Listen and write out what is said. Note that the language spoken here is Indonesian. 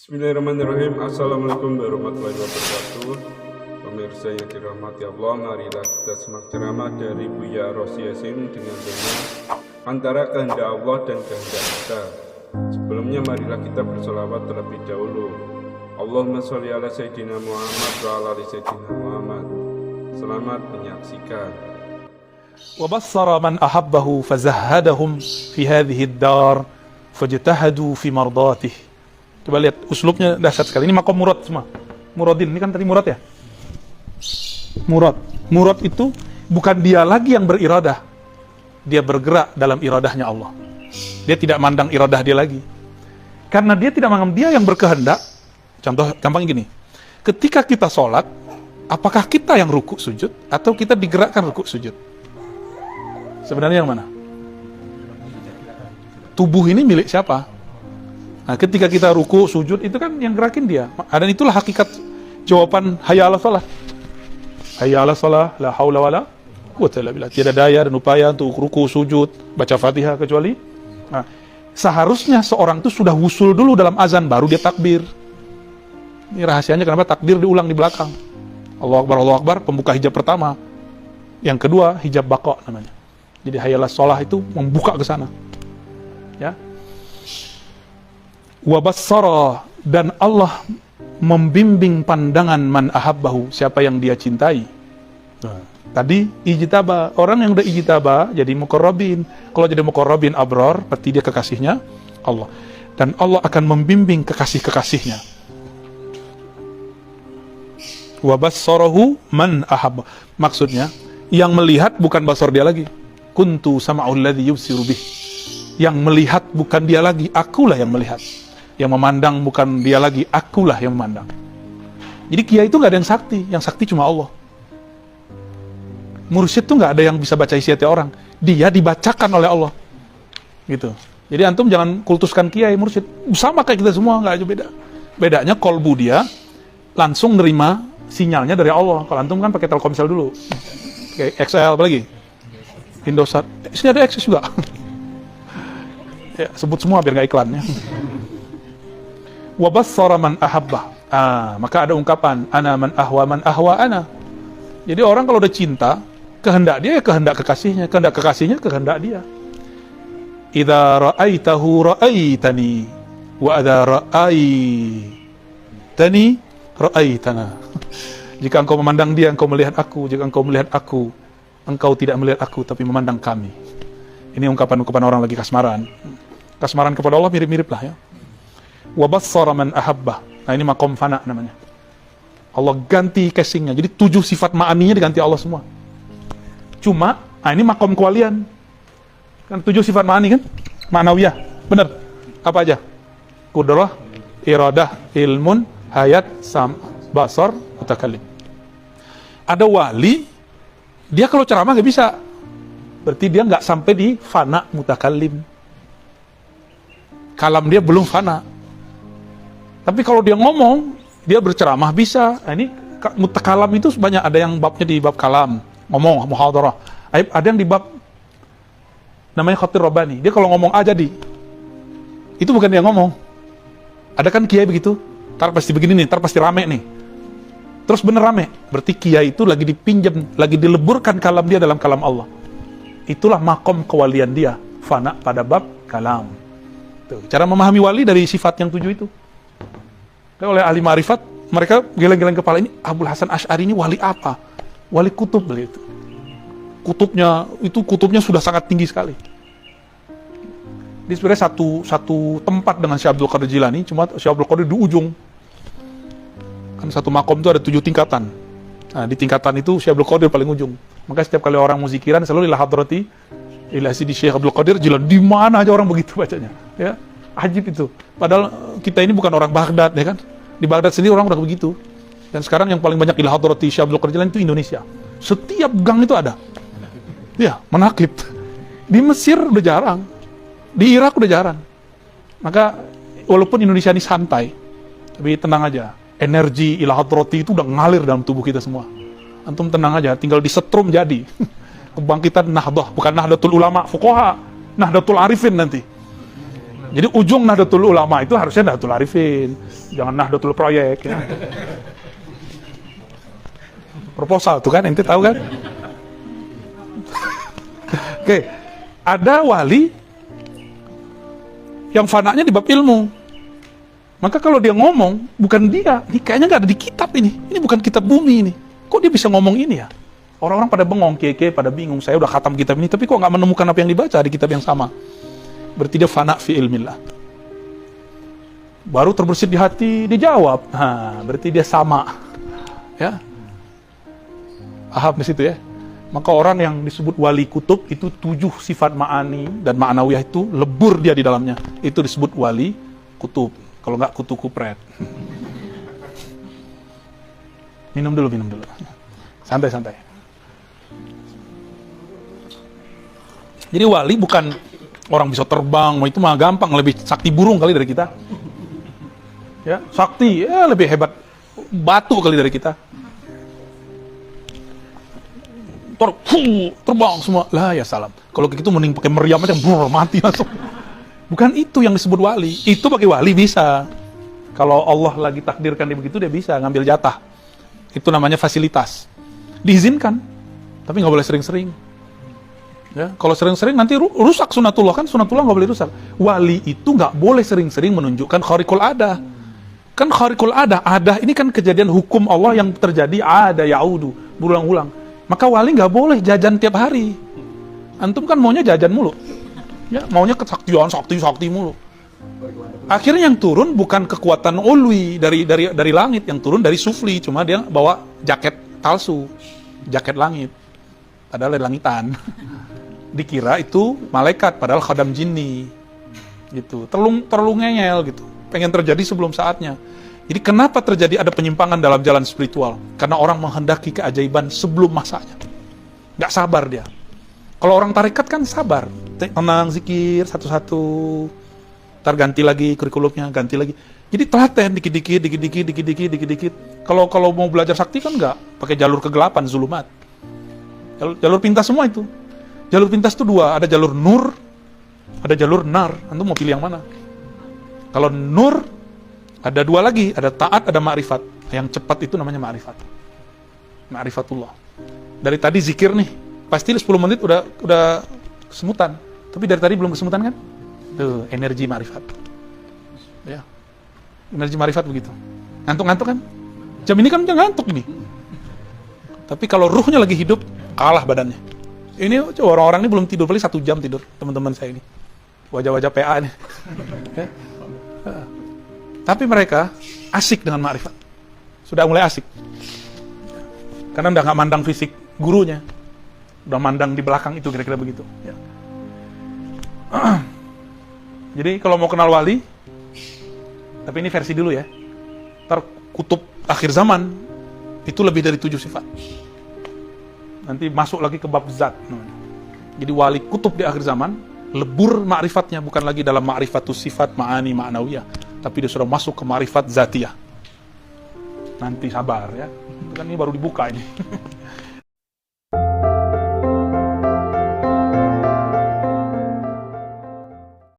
Bismillahirrahmanirrahim. Assalamualaikum warahmatullahi wabarakatuh. Pemirsa yang dirahmati Allah, marilah kita simak ceramah dari Buya Rosi Yasin dengan tema Antara Kehendak Allah dan Kehendak Kita. Sebelumnya marilah kita bersolawat terlebih dahulu. Allahumma sholli ala Sayyidina Muhammad wa ala ali Sayyidina Muhammad. Selamat menyaksikan. وبصر من أحبه فزهدهم في هذه الدار فاجتهدوا في مرضاته. Coba lihat uslubnya dahsyat sekali. Ini makom murad semua. Muradin, ini kan tadi murad ya? Murad. Murad itu bukan dia lagi yang beriradah. Dia bergerak dalam iradahnya Allah. Dia tidak mandang iradah dia lagi. Karena dia tidak mandang dia yang berkehendak. Contoh gampangnya gini. Ketika kita sholat, apakah kita yang ruku sujud atau kita digerakkan ruku sujud? Sebenarnya yang mana? Tubuh ini milik siapa? Nah, ketika kita ruku, sujud, itu kan yang gerakin dia. Dan itulah hakikat jawaban hayya ala shalah. Hayya ala shalah, la haula wala quwwata illa billah. Tidak daya dan upaya untuk ruku, sujud, baca Fatihah kecuali. Nah, seharusnya seorang itu sudah wusul dulu dalam azan, baru dia takbir. Ini rahasianya kenapa takbir diulang di belakang. Allahu Akbar, pembuka hijab pertama. Yang kedua, hijab baqa namanya. Jadi hayya ala shalah itu membuka ke sana. Ya. Wabassara, dan Allah membimbing pandangan man ahabbahu, siapa yang dia cintai. Tadi ijtaba, orang yang udah ijtaba jadi muqarrabin. Kalau jadi muqarrabin abrar, berarti dia kekasihnya Allah. Dan Allah akan membimbing kekasih-kekasihnya. Wabassarahu man ahabba. Maksudnya, yang melihat bukan basar dia lagi. Kuntu sama'ul ladzi yubsiru bih. Yang melihat bukan dia lagi, akulah yang melihat. Yang memandang bukan dia lagi, akulah yang memandang. Jadi kiai itu nggak ada yang sakti cuma Allah. Mursyid itu nggak ada yang bisa baca isi hati orang, dia dibacakan oleh Allah. Gitu. Jadi antum jangan kultuskan kiai mursyid, sama kayak kita semua, nggak aja beda. Bedanya kolbu dia langsung nerima sinyalnya dari Allah. Kalau antum kan pakai Telkomsel dulu, pakai XL apalagi, Indosat. Sini ada Access juga. Ya, sebut semua biar nggak iklan ya. Wabassara man ahabbah. Maka ada ungkapan ana man ahwa ana. Jadi orang kalau udah cinta, kehendak dia ya kehendak kekasihnya, kehendak kekasihnya kehendak dia. Idza ra'aitahu ra'aitani wa idza ra'aitani ra'aitana. Jika engkau memandang dia, engkau melihat aku. Jika engkau melihat aku, engkau tidak melihat aku tapi memandang kami. Ini ungkapan-ungkapan orang lagi kasmaran. Kasmaran kepada Allah mirip-mirip lah ya. Wabassara man ahabbah. Nah ini makom fana namanya. Allah ganti casingnya. Jadi 7 sifat ma'aninya diganti Allah semua. Cuma, ini makom kewalian. Kan 7 sifat ma'ani kan? Ma'nawiyah. Benar. Apa aja? Qudrah, iradah, ilmun, hayat, basar, mutakallim. Ada wali, dia kalau ceramah nggak bisa. Berarti dia nggak sampai di fana mutakallim. Kalam dia belum fana. Tapi kalau dia ngomong, dia berceramah bisa. Nah, ini mutakalam itu banyak, ada yang babnya di bab kalam, ngomong, muhadarah. Ada yang di bab namanya khatib rabbani. Dia kalau ngomong aja jadi. Itu bukan dia ngomong. Ada kan kiai begitu, ntar pasti begini nih, ntar pasti rame nih. Terus bener rame. Berarti kiai itu lagi dipinjam, lagi dileburkan kalam dia dalam kalam Allah. Itulah makom kewalian dia, fana pada bab kalam. Tuh, cara memahami wali dari sifat yang 7 itu. Oleh ahli ma'rifat, mereka geleng-geleng kepala, ini Abul Hasan Asy'ari ini wali apa? Wali kutub begitu. Kutubnya sudah sangat tinggi sekali. Ini sebenarnya satu tempat dengan Syekh Abdul Qadir Jilani, cuma Syekh Abdul Qadir di ujung. Kan satu makom itu ada 7 tingkatan. Nah, di tingkatan itu Syekh Abdul Qadir paling ujung. Maka setiap kali orang mau zikiran selalu ila hadrati ila sidi Syekh Abdul Qadir Jilani. Di mana aja orang begitu bacanya, ya. Ajib itu. Padahal kita ini bukan orang Baghdad, ya kan? Di Baghdad sendiri orang udah begitu. Dan sekarang yang paling banyak ila hadrati Syekh Abdul Qadir Jilani itu Indonesia. Setiap gang itu ada. Ya, menakib. Di Mesir udah jarang. Di Irak udah jarang. Maka walaupun Indonesia ini santai, tapi tenang aja. Energi ila hadrati itu udah ngalir dalam tubuh kita semua. Antum tenang aja, tinggal disetrum jadi. Kebangkitan Nahdah, bukan Nahdlatul Ulama, Fuqaha, Nahdlatul Arifin nanti. Jadi ujung Nahdlatul Ulama itu harusnya Nahdlatul Arifin, jangan Nahdlatul Proyek ya. Proposal tuh kan, ente tahu kan? Oke, ada wali yang fananya di bab ilmu. Maka kalau dia ngomong, bukan dia, ini kayaknya nggak ada di kitab ini bukan kitab bumi ini. Kok dia bisa ngomong ini ya? Orang-orang pada bengong, kiai-kiai pada bingung, saya udah khatam kitab ini, tapi kok nggak menemukan apa yang dibaca di kitab yang sama. Berarti dia fana fi ilmillah. Baru terbersit di hati, dijawab. Nah, berarti dia sama. Ya, paham di situ ya. Maka orang yang disebut wali kutub itu 7 sifat ma'ani dan ma'nawiyah itu lebur dia di dalamnya. Itu disebut wali kutub. Kalau nggak kutu kupret. Minum dulu. Santai. Jadi wali bukan orang bisa terbang, itu mah gampang, lebih sakti burung kali dari kita. Ya, sakti, ya lebih hebat batu kali dari kita. Terbang semua. Lah ya salam. Kalau gitu mending pakai meriam aja, mati langsung. Bukan itu yang disebut wali. Itu bagi wali bisa. Kalau Allah lagi takdirkan dia begitu, dia bisa ngambil jatah. Itu namanya fasilitas. Diizinkan, tapi nggak boleh sering-sering. Ya, kalau sering-sering nanti rusak sunatullah, kan sunatullah nggak boleh rusak. Wali itu nggak boleh sering-sering menunjukkan kharikul adah. Kan kharikul adah ini kan kejadian hukum Allah yang terjadi ada yaudu, berulang-ulang. Maka wali nggak boleh jajan tiap hari. Antum kan maunya jajan mulu. Ya, maunya kesaktian, sakti mulu. Akhirnya yang turun bukan kekuatan ulwi dari langit, yang turun dari sufli, cuma dia bawa jaket palsu, jaket langit. Padahal dari langitan. Dikira itu malaikat, padahal khadam jinni. Gitu. Terlalu ngeyel gitu. Pengen terjadi sebelum saatnya. Jadi kenapa terjadi ada penyimpangan dalam jalan spiritual? Karena orang menghendaki keajaiban sebelum masanya. Nggak sabar dia. Kalau orang tarekat kan sabar, tenang, zikir satu-satu, ntar ganti lagi kurikulumnya, ganti lagi. Jadi telaten dikit-dikit. Kalau mau belajar sakti kan nggak pakai jalur kegelapan, zulumat. Jalur pintas semua itu. Jalur pintas itu 2, ada jalur nur, ada jalur nar. Antum mau pilih yang mana? Kalau nur ada 2 lagi, ada taat, ada ma'rifat. Yang cepat itu namanya ma'rifat. Ma'rifatullah. Dari tadi zikir nih. Pasti 10 menit udah kesemutan. Tapi dari tadi belum kesemutan kan? Tuh, energi ma'rifat. Ya. Energi ma'rifat begitu. Ngantuk-ngantuk kan? Jam ini kan udah ngantuk ini. Tapi kalau ruhnya lagi hidup, kalah badannya. Ini orang-orang ini belum tidur, paling 1 jam tidur, teman-teman saya ini. Wajah-wajah PA ini. Ya. Tapi mereka asik dengan ma'rifat. Sudah mulai asik. Karena udah gak mandang fisik gurunya. Udah mandang di belakang itu, kira-kira begitu. Ya. Jadi kalau mau kenal wali, tapi ini versi dulu ya. Ntar kutub akhir zaman, itu lebih dari 7 sifat. Nanti masuk lagi ke bab zat. Jadi wali kutub di akhir zaman, lebur ma'rifatnya, bukan lagi dalam ma'rifatus sifat, ma'ani, ma'nawiyah. Tapi dia sudah masuk ke ma'rifat zatiyah. Nanti sabar ya. Itu kan ini baru dibuka ini.